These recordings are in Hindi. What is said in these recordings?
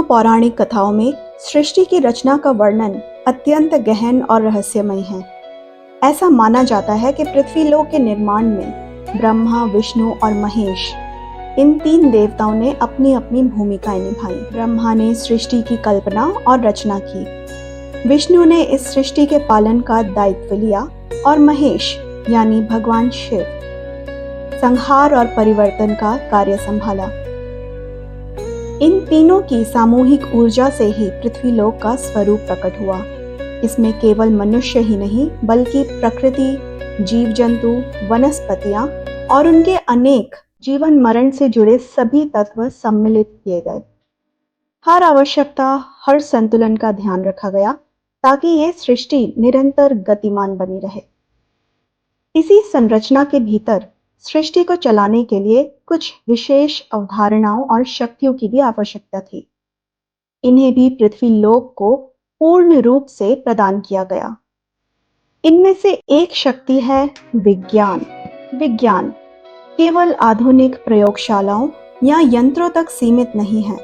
पौराणिक कथाओं में सृष्टि की रचना का वर्णन अत्यंत गहन और रहस्यमय है। ऐसा माना जाता है कि पृथ्वीलोक के निर्माण में ब्रह्मा, विष्णु और महेश, इन तीन देवताओं ने अपनी अपनी भूमिकाएं निभाई। ब्रह्मा ने सृष्टि की कल्पना और रचना की, विष्णु ने इस सृष्टि के पालन का दायित्व लिया और महेश यानी भगवान शिव संहार और परिवर्तन का कार्य संभाला। इन तीनों की सामूहिक ऊर्जा से ही पृथ्वीलोक का स्वरूप प्रकट हुआ। इसमें केवल मनुष्य ही नहीं बल्कि प्रकृति, जीव जंतु, वनस्पतियां और उनके अनेक जीवन मरण से जुड़े सभी तत्व सम्मिलित किए गए। हर आवश्यकता, हर संतुलन का ध्यान रखा गया ताकि यह सृष्टि निरंतर गतिमान बनी रहे। इसी संरचना के भीतर सृष्टि को चलाने के लिए कुछ विशेष अवधारणाओं और शक्तियों की भी आवश्यकता थी। इन्हें भी पृथ्वीलोक को पूर्ण रूप से प्रदान किया गया। इनमें से एक शक्ति है विज्ञान। विज्ञान केवल आधुनिक प्रयोगशालाओं या यंत्रों तक सीमित नहीं है।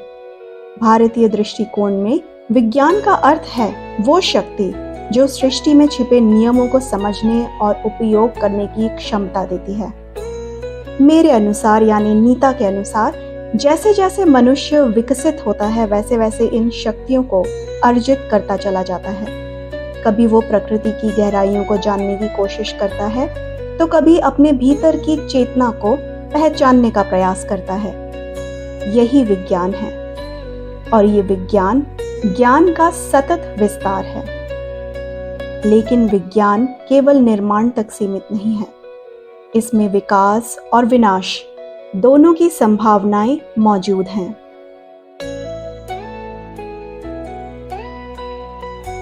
भारतीय दृष्टिकोण में विज्ञान का अर्थ है वो शक्ति जो सृष्टि में छिपे नियमों को समझने और उपयोग करने की क्षमता देती है। मेरे अनुसार यानी नीता के अनुसार जैसे जैसे मनुष्य विकसित होता है वैसे वैसे इन शक्तियों को अर्जित करता चला जाता है। कभी वो प्रकृति की गहराइयों को जानने की कोशिश करता है तो कभी अपने भीतर की चेतना को पहचानने का प्रयास करता है। यही विज्ञान है और ये विज्ञान ज्ञान का सतत विस्तार है। लेकिन विज्ञान केवल निर्माण तक सीमित नहीं है। इसमें विकास और विनाश दोनों की संभावनाएं मौजूद हैं।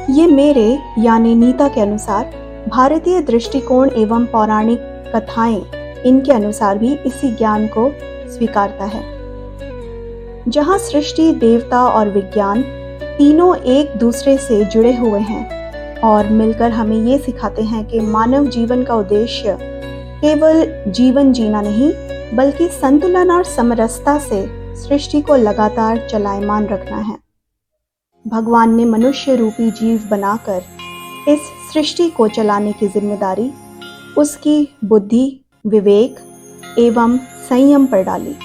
ये मेरे यानी नीता के अनुसार भारतीय दृष्टिकोण एवं पौराणिक कथाएं इनके अनुसार भी इसी ज्ञान को स्वीकारता है। जहां सृष्टि, देवता और विज्ञान तीनों एक दूसरे से जुड़े हुए हैं और मिलकर हमें ये सिखाते हैं कि मानव जीवन का उद्देश्य केवल जीवन जीना नहीं बल्कि संतुलन और समरसता से सृष्टि को लगातार चलायमान रखना है। भगवान ने मनुष्य रूपी जीव बनाकर इस सृष्टि को चलाने की जिम्मेदारी उसकी बुद्धि, विवेक एवं संयम पर डाली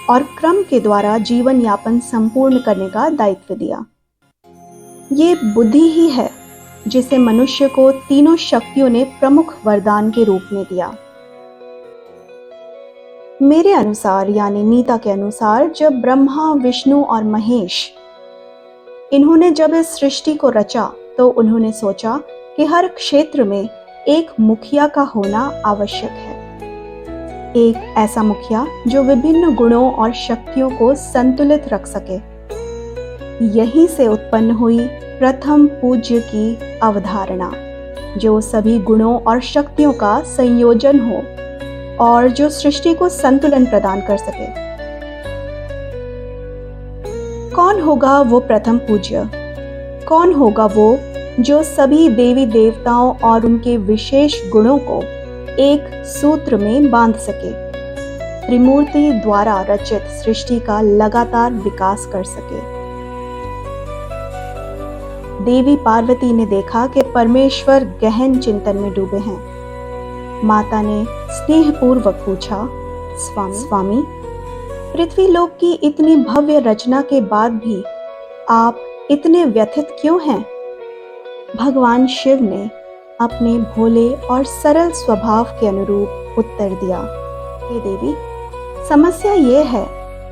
और क्रम के द्वारा जीवन यापन संपूर्ण करने का दायित्व दिया। ये बुद्धि ही है जिसे मनुष्य को तीनों शक्तियों ने प्रमुख वरदान के रूप में दिया। मेरे अनुसार यानी नीता के अनुसार जब ब्रह्मा, विष्णु और महेश इन्होंने जब इस सृष्टि को रचा तो उन्होंने सोचा कि हर क्षेत्र में एक मुखिया का होना आवश्यक है। एक ऐसा मुखिया जो विभिन्न गुणों और शक्तियों को संतुलित रख सके। यहीं से उत्पन्न हुई प्रथम पूज्य की अवधारणा, जो सभी गुणों और शक्तियों का संयोजन हो और जो सृष्टि को संतुलन प्रदान कर सके। कौन होगा वो प्रथम पूज्य? कौन होगा वो जो सभी देवी देवताओं और उनके विशेष गुणों को एक सूत्र में बांध सके, त्रिमूर्ति द्वारा रचित सृष्टि का लगातार विकास कर सके? देवी पार्वती ने देखा कि परमेश्वर गहन चिंतन में डूबे हैं। माता ने स्नेहपूर्वक पूछा, स्वामी, पृथ्वीलोक की इतनी भव्य रचना के बाद भी आप इतने व्यथित क्यों हैं? भगवान शिव ने अपने भोले और सरल स्वभाव के अनुरूप उत्तर दिया, हे देवी, समस्या ये है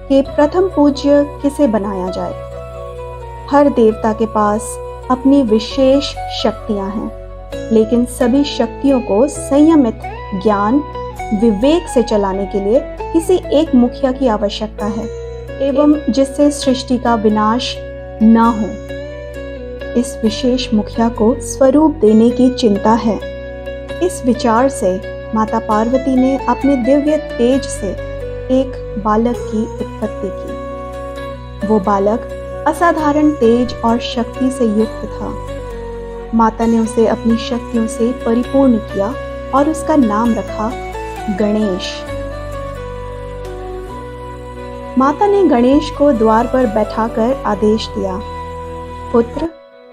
कि प्रथम पूज्य किसे बनाया जाए। हर देवता के पास अपनी विशेष शक्तियां हैं, लेकिन सभी शक्तियों को संयमित ज्ञान, विवेक से चलाने के लिए किसी एक मुखिया की आवश्यकता है एवं जिससे सृष्टि का विनाश न हो। इस विशेष मुखिया को स्वरूप देने की चिंता है। इस विचार से माता पार्वती ने अपने दिव्य तेज से एक बालक की उत्पत्ति की। वो बालक असाधारण तेज और शक्ति से युक्त था। माता ने उसे अपनी शक्तियों से परिपूर्ण किया और उसका नाम रखा गणेश। माता ने गणेश को द्वार पर बैठाकर आदेश दिया, पुत्र,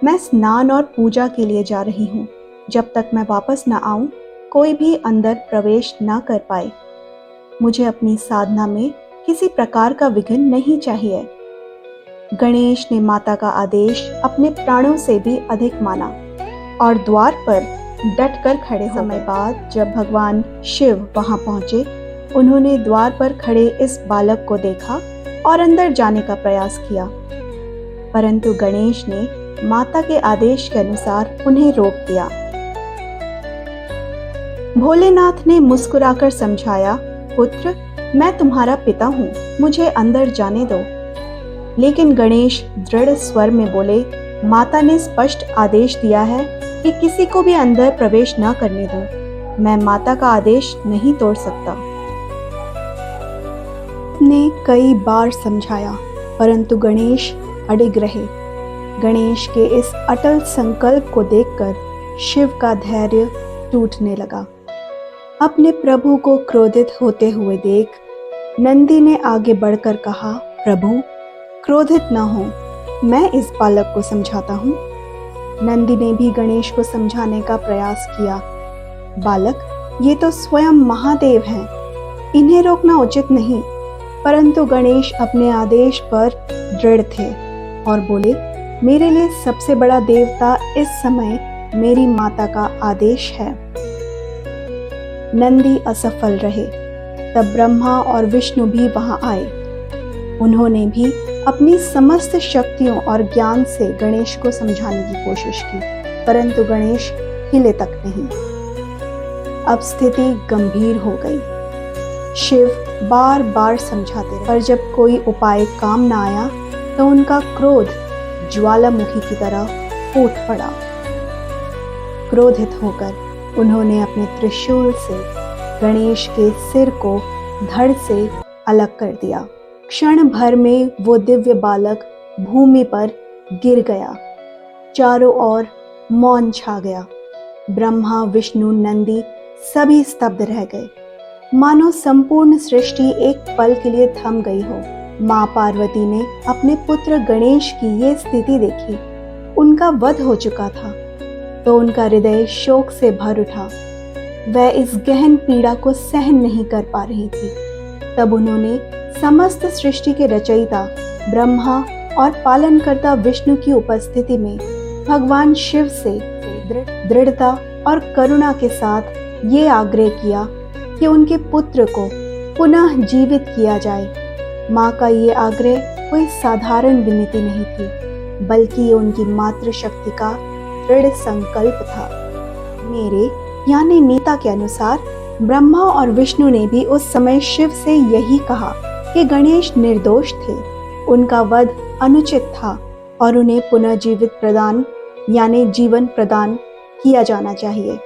मैं स्नान और पूजा के लिए जा रही हूँ। जब तक मैं वापस न आऊं, कोई भी अंदर प्रवेश न कर पाए। मुझे अपनी साधना में किसी प्रकार का विघ्न नहीं चाहिए। गणेश ने माता का आदेश अपने प्राणों से भी अधिक माना और द्वार पर डटकर खड़े हो गए। समय बाद जब भगवान शिव वहां पहुंचे, उन्होंने द्वार पर खड़े इस बालक को देखा और अंदर जाने का प्रयास किया, परंतु गणेश ने माता के आदेश के अनुसार उन्हें रोक दिया। भोलेनाथ ने मुस्कुराकर समझाया, पुत्र, मैं तुम्हारा पिता हूँ, मुझे अंदर जाने दो। लेकिन गणेश दृढ़ स्वर में बोले, माता ने स्पष्ट आदेश दिया है कि किसी को भी अंदर प्रवेश न करने दो। मैं माता का आदेश नहीं तोड़ सकता। ने कई बार समझाया, परंतु गणेश अडिग रहे। गणेश के इस अटल संकल्प को देखकर शिव का धैर्य टूटने लगा। अपने प्रभु को क्रोधित होते हुए देख नंदी ने आगे बढ़कर कहा, प्रभु, क्रोधित न हो, मैं इस बालक को समझाता हूँ। नंदी ने भी गणेश को समझाने का प्रयास किया, बालक, ये तो स्वयं महादेव हैं, इन्हें रोकना उचित नहीं। परंतु गणेश अपने आदेश पर दृढ़ थे और बोले, मेरे लिए सबसे बड़ा देवता इस समय मेरी माता का आदेश है। नंदी असफल रहे। तब ब्रह्मा और विष्णु भी वहां आए। उन्होंने भी अपनी समस्त शक्तियों और ज्ञान से गणेश को समझाने की कोशिश की, परंतु गणेश हिले तक नहीं। अब स्थिति गंभीर हो गई। शिव बार बार समझाते रहे, पर जब कोई उपाय काम न आया तो उनका क्रोध ज्वालामुखी की तरह फूट पड़ा। क्रोधित होकर उन्होंने अपने त्रिशूल से गणेश के सिर को धड़ से अलग कर दिया। क्षण भर में वो दिव्य बालक भूमि पर गिर गया। चारों ओर मौन छा गया। ब्रह्मा, विष्णु, नंदी सभी स्तब्ध रह गए, मानो संपूर्ण सृष्टि एक पल के लिए थम गई हो। माँ पार्वती ने अपने पुत्र गणेश की ये स्थिति देखी। उनका वध हो चुका था तो उनका हृदय शोक से भर उठा। वह इस गहन पीड़ा को सहन नहीं कर पा रही थी। तब उन्होंने समस्त सृष्टि के रचयिता ब्रह्मा और पालनकर्ता विष्णु की उपस्थिति में भगवान शिव से दृढ़ता और करुणा के साथ ये आग्रह किया कि उनके पुत्र को पुनः जीवित किया जाए। माँ का ये आग्रह कोई साधारण विनती नहीं थी, बल्कि ये उनकी मातृशक्ति का दृढ़ संकल्प था। मेरे यानी नीता के अनुसार ब्रह्मा और विष्णु ने भी उस समय शिव से यही कहा कि गणेश निर्दोष थे, उनका वध अनुचित था और उन्हें पुनः जीवित प्रदान यानी जीवन प्रदान किया जाना चाहिए।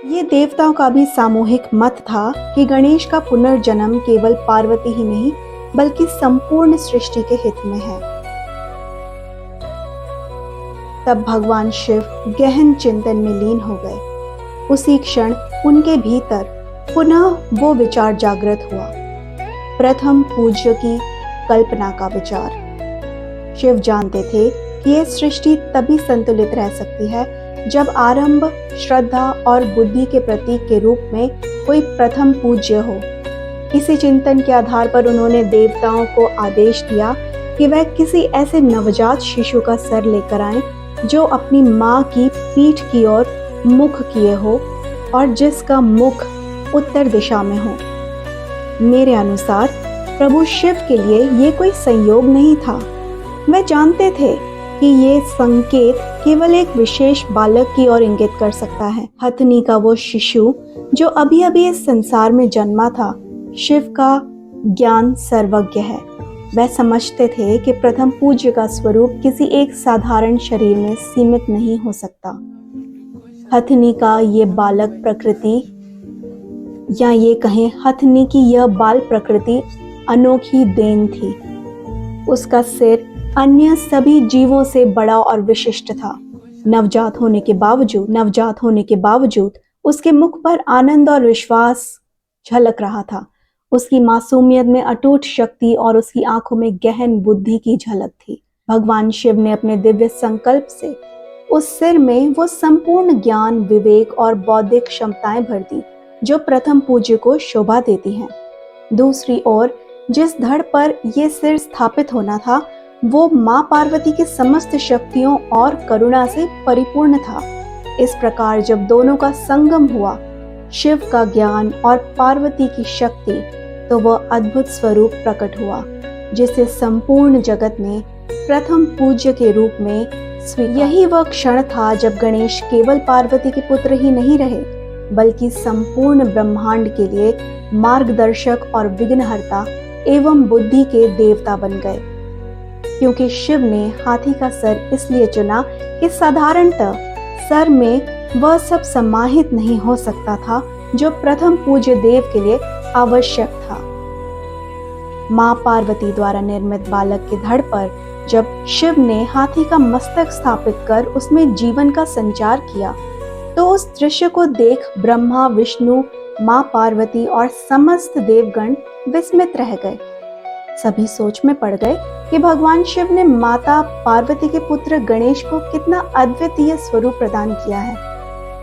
ये देवताओं का भी सामूहिक मत था कि गणेश का पुनर्जन्म केवल पार्वती ही नहीं बल्कि संपूर्ण सृष्टि के हित में है। तब भगवान शिव गहन चिंतन में लीन हो गए। उसी क्षण उनके भीतर पुनः वो विचार जागृत हुआ, प्रथम पूज्य की कल्पना का विचार। शिव जानते थे कि यह सृष्टि तभी संतुलित रह सकती है जब आरंभ श्रद्धा और बुद्धि के प्रतीक के रूप में कोई प्रथम पूज्य हो। इसी चिंतन के आधार पर उन्होंने देवताओं को आदेश दिया कि वह किसी ऐसे नवजात शिशु का सर लेकर आएं जो अपनी माँ की पीठ की ओर मुख किए हो और जिसका मुख उत्तर दिशा में हो। मेरे अनुसार प्रभु शिव के लिए ये कोई संयोग नहीं था। वे जानते थे कि ये संकेत केवल एक विशेष बालक की ओर इंगित कर सकता है। हथनी का वो शिशु जो अभी अभी इस संसार में जन्मा था, शिव का ज्ञान सर्वज्ञ है। वह समझते थे कि प्रथम पूज्य का स्वरूप किसी एक साधारण शरीर में सीमित नहीं हो सकता। हथनी का ये बालक प्रकृति या ये कहें हथनी की यह बाल प्रकृति अनोखी देन थी। उसका सिर अन्य सभी जीवों से बड़ा और विशिष्ट था। नवजात होने के बावजूद उसके मुख पर आनंद और विश्वास झलक रहा था उसकी मासूमियत में अटूट शक्ति और उसकी आंखों में गहन बुद्धि की झलक थी। भगवान शिव ने अपने दिव्य संकल्प से उस सिर में वो संपूर्ण ज्ञान, विवेक और बौद्धिक क्षमताएं भर दी जो प्रथम पूज्य को शोभा देती हैं। दूसरी ओर जिस धड़ पर यह सिर स्थापित होना था वो मां पार्वती की समस्त शक्तियों और करुणा से परिपूर्ण था। इस प्रकार जब दोनों का संगम हुआ, शिव का ज्ञान और पार्वती की शक्ति, तो वह अद्भुत स्वरूप प्रकट हुआ जिसे संपूर्ण जगत ने प्रथम पूज्य के रूप में स्वीकार। यही वह क्षण था जब गणेश केवल पार्वती के पुत्र ही नहीं रहे, बल्कि संपूर्ण ब्रह्मांड के लिए मार्गदर्शक और विघ्नहर्ता एवं बुद्धि के देवता बन गए। क्योंकि शिव ने हाथी का सर इसलिए चुना कि साधारणतः सर में वह सब समाहित नहीं हो सकता था जो प्रथम पूज्य देव के लिए आवश्यक था। मां पार्वती द्वारा निर्मित बालक के धड़ पर जब शिव ने हाथी का मस्तक स्थापित कर उसमें जीवन का संचार किया, तो उस दृश्य को देख ब्रह्मा, विष्णु, मां पार्वती और समस्त देवगण विस्मित रह गए। सभी सोच में पड़ गए कि भगवान शिव ने माता पार्वती के पुत्र गणेश को कितना अद्वितीय स्वरूप प्रदान किया है।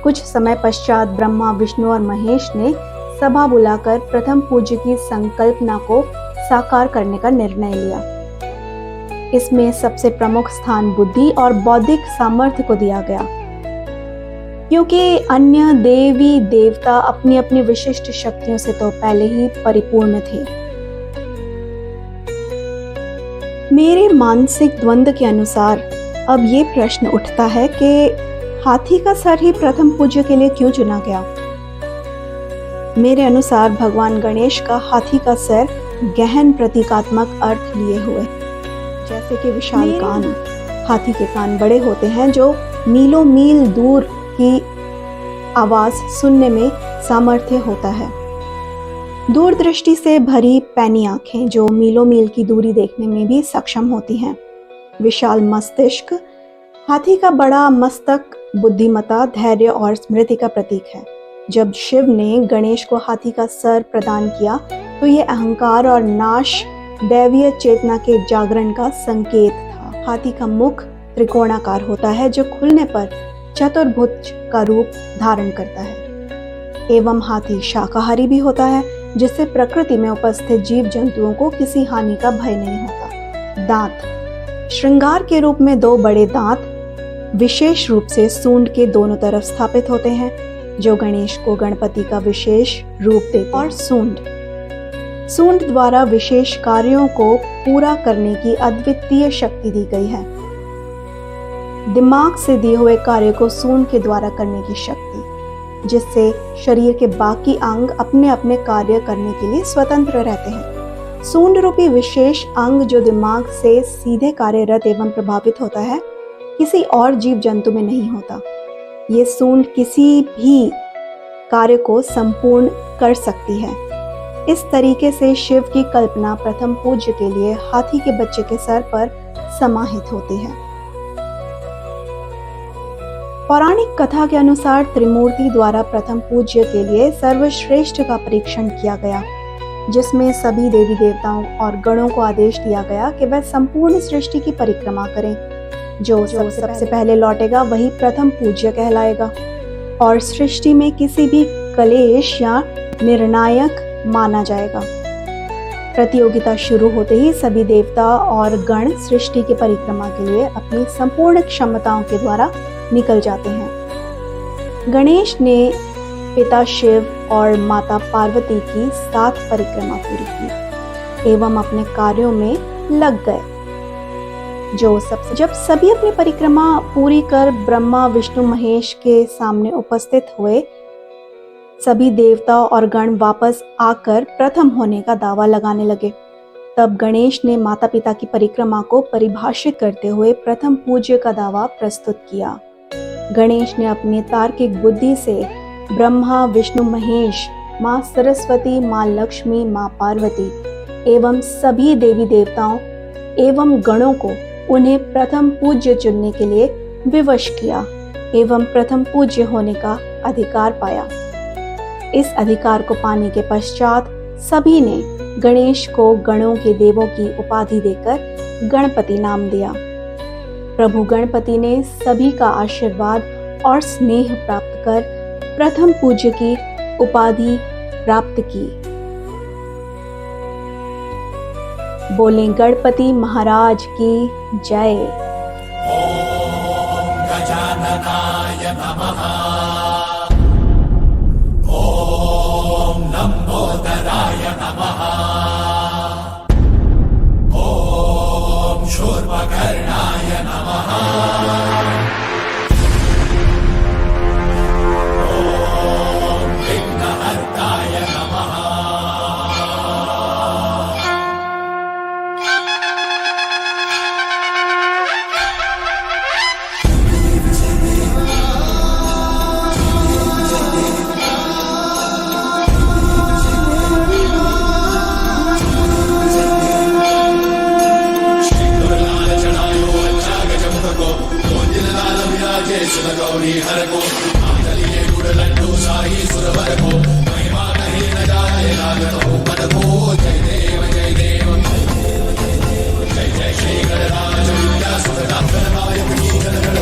कुछ समय पश्चात ब्रह्मा, विष्णु और महेश ने सभा बुलाकर प्रथम पूज्य की संकल्पना को साकार करने का निर्णय लिया। इसमें सबसे प्रमुख स्थान बुद्धि और बौद्धिक सामर्थ्य को दिया गया, क्योंकि अन्य देवी देवता अपनी अपनी विशिष्ट शक्तियों से तो पहले ही परिपूर्ण थे। मेरे मानसिक द्वंद्व के अनुसार अब ये प्रश्न उठता है कि हाथी का सर ही प्रथम पूज्य के लिए क्यों चुना गया। मेरे अनुसार भगवान गणेश का हाथी का सर गहन प्रतीकात्मक अर्थ लिए हुए, जैसे कि विशाल कान। हाथी के कान बड़े होते हैं जो मीलों मील दूर की आवाज सुनने में सामर्थ्य होता है। दूरदृष्टि से भरी पैनी आंखें जो मीलों मील की दूरी देखने में भी सक्षम होती हैं। विशाल मस्तिष्क। हाथी का बड़ा मस्तक बुद्धिमत्ता, धैर्य और स्मृति का प्रतीक है। जब शिव ने गणेश को हाथी का सर प्रदान किया तो ये अहंकार और नाश, दैवीय चेतना के जागरण का संकेत था। हाथी का मुख त्रिकोणाकार होता है जो खुलने पर चतुर्भुज का रूप धारण करता है, एवं हाथी शाकाहारी भी होता है, जिससे प्रकृति में उपस्थित जीव जंतुओं को किसी हानि का भय नहीं होता। दांत। श्रृंगार के रूप में दो बड़े दांत विशेष रूप से सूंड के दोनों तरफ स्थापित होते हैं, जो गणेश को गणपति का विशेष रूप देते हैं। और सूंड द्वारा विशेष कार्यों को पूरा करने की अद्वितीय शक्ति दी गई है। दिमाग से दिए हुए कार्य को सूंड के द्वारा करने की शक्ति, जिससे शरीर के बाकी अंग अपने अपने कार्य करने के लिए स्वतंत्र रहते हैं। सूंड रूपी विशेष अंग जो दिमाग से सीधे कार्यरत एवं प्रभावित होता है, किसी और जीव जंतु में नहीं होता। ये सूंड किसी भी कार्य को संपूर्ण कर सकती है। इस तरीके से शिव की कल्पना प्रथम पूज्य के लिए हाथी के बच्चे के सर पर समाहित होती है। पौराणिक कथा के अनुसार त्रिमूर्ति द्वारा प्रथम पूज्य के लिए सर्वश्रेष्ठ का परीक्षण किया गया, जिसमें सभी देवी देवताओं और गणों को आदेश दिया गया कि वह संपूर्ण सृष्टि की परिक्रमा करें। जो सबसे पहले लौटेगा वही प्रथम पूज्य कहलाएगा और सृष्टि में किसी भी कलेश या निर्णायक माना जाएगा। प्रतियोगिता शुरू होते ही सभी देवता और गण सृष्टि की परिक्रमा के लिए अपनी संपूर्ण क्षमताओं के द्वारा निकल जाते हैं। गणेश ने पिता शिव और माता पार्वती की 7 परिक्रमा पूरी की एवं अपने कार्यों में लग गए। जब सभी अपनी परिक्रमा पूरी कर ब्रह्मा, विष्णु, महेश के सामने उपस्थित हुए, सभी देवता और गण वापस आकर प्रथम होने का दावा लगाने लगे। तब गणेश ने माता पिता की परिक्रमा को परिभाषित करते हुए प्रथम पूज्य का दावा प्रस्तुत किया। गणेश ने अपनी तार्किक बुद्धि से ब्रह्मा, विष्णु, महेश, माँ सरस्वती, माँ लक्ष्मी, माँ पार्वती एवं सभी देवी देवताओं एवं गणों को उन्हें प्रथम पूज्य चुनने के लिए विवश किया एवं प्रथम पूज्य होने का अधिकार पाया। इस अधिकार को पाने के पश्चात सभी ने गणेश को गणों के देवों की उपाधि देकर गणपति नाम दिया। प्रभु गणपति ने सभी का आशीर्वाद और स्नेह प्राप्त कर प्रथम पूज्य की उपाधि प्राप्त की। बोले गणपति महाराज की जय। ओम गजाननाय नमः। ओम लंबोदराय नमः। ओम शूर्पकर्णाय नमः। ओम विघ्नहर्ताय नमः। गौरी हर को आंगलिये गुड़ लड्डू साई सुरवर को महिमा कहे न जाए लागत हो पद को। जय देव जय देव जय जय श्री गणराज विद्या सुरनाथ नायक की गण गण